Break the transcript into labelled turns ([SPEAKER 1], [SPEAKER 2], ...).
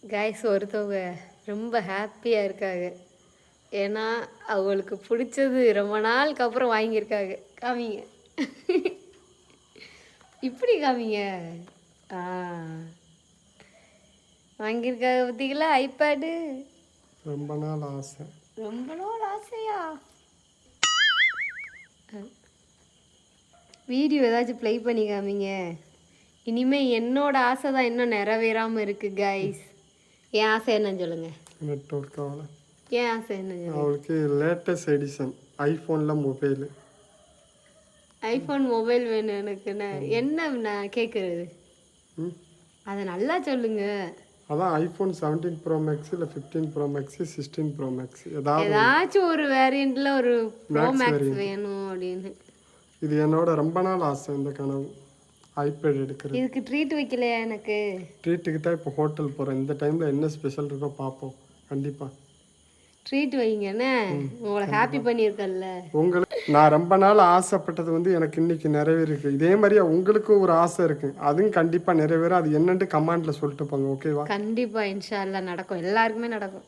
[SPEAKER 1] Guys ஒருத்தவங்க ரொம்ப ஹாப்பியாக இருக்காங்க. ஏன்னா அவங்களுக்கு பிடிச்சது ரொம்ப நாளுக்கு அப்புறம் வாங்கியிருக்காங்க. காமிங்க, இப்படி காமிங்க. ஆ, வாங்கியிருக்காங்க பார்த்தீங்களா ஐபேடு.
[SPEAKER 2] ரொம்ப நாள் ஆசை.
[SPEAKER 1] ரொம்ப நாள் ஆசையா? வீடியோ ஏதாச்சும் ப்ளே பண்ணி காமிங்க. இனிமேல் என்னோட ஆசை தான் இன்னும் நிறைவேறாமல் இருக்குது கைஸ். என் ஆசை என்னன்னு சொல்லுங்கள்.
[SPEAKER 2] நெட்ஒர்க் ஆகல.
[SPEAKER 1] என் ஆசை என்ன சொல்லுங்க.
[SPEAKER 2] அவளுக்கு லேட்டஸ்ட் எடிஷன் ஐஃபோனில் மொபைலு.
[SPEAKER 1] ஐஃபோன் மொபைல் வேணும் எனக்கு. என்ன நான் கேட்குறது அதை நல்லா சொல்லுங்க.
[SPEAKER 2] அதான் ஐஃபோன் 17 ப்ரோ மேக்ஸ் இல்லை 15 ப்ரோ மேக்ஸ் 16 ப்ரோ மேக்ஸ்
[SPEAKER 1] ஏதாச்சும் ஒரு வேரியண்ட்டில் ஒரு ப்ரோ மேக்ஸ் வேணும் அப்படின்னு.
[SPEAKER 2] இது என்னோட ரொம்ப நாள் ஆசை. இந்த கனவு ஐபேட் எடுக்கிறது.
[SPEAKER 1] இதுக்கு ட்ரீட் வைக்கலையா? எனக்கு
[SPEAKER 2] ட்ரீட்டுக்கு தான் இப்போ ஹோட்டல் போகிறேன். இந்த டைமில் என்ன ஸ்பெஷல் இருக்கோ பார்ப்போம். கண்டிப்பாக
[SPEAKER 1] ட்ரீட் வைங்கண்ணே. உங்களை ஹாப்பி பண்ணியிருக்கல்ல.
[SPEAKER 2] உங்களுக்கு நான் ரொம்ப நாள் ஆசைப்பட்டது வந்து எனக்கு இன்னைக்கு நிறைவேறிருக்கு. இதே மாதிரியா உங்களுக்கும் ஒரு ஆசை இருக்கு, அதுவும் கண்டிப்பாக நிறைவேறும். அது என்னன்ட்டு கமெண்ட்ல சொல்லிட்டு போங்க. ஓகேவா?
[SPEAKER 1] கண்டிப்பாக இன்ஷா அல்லாஹ் நடக்கும். எல்லாருக்குமே நடக்கும்.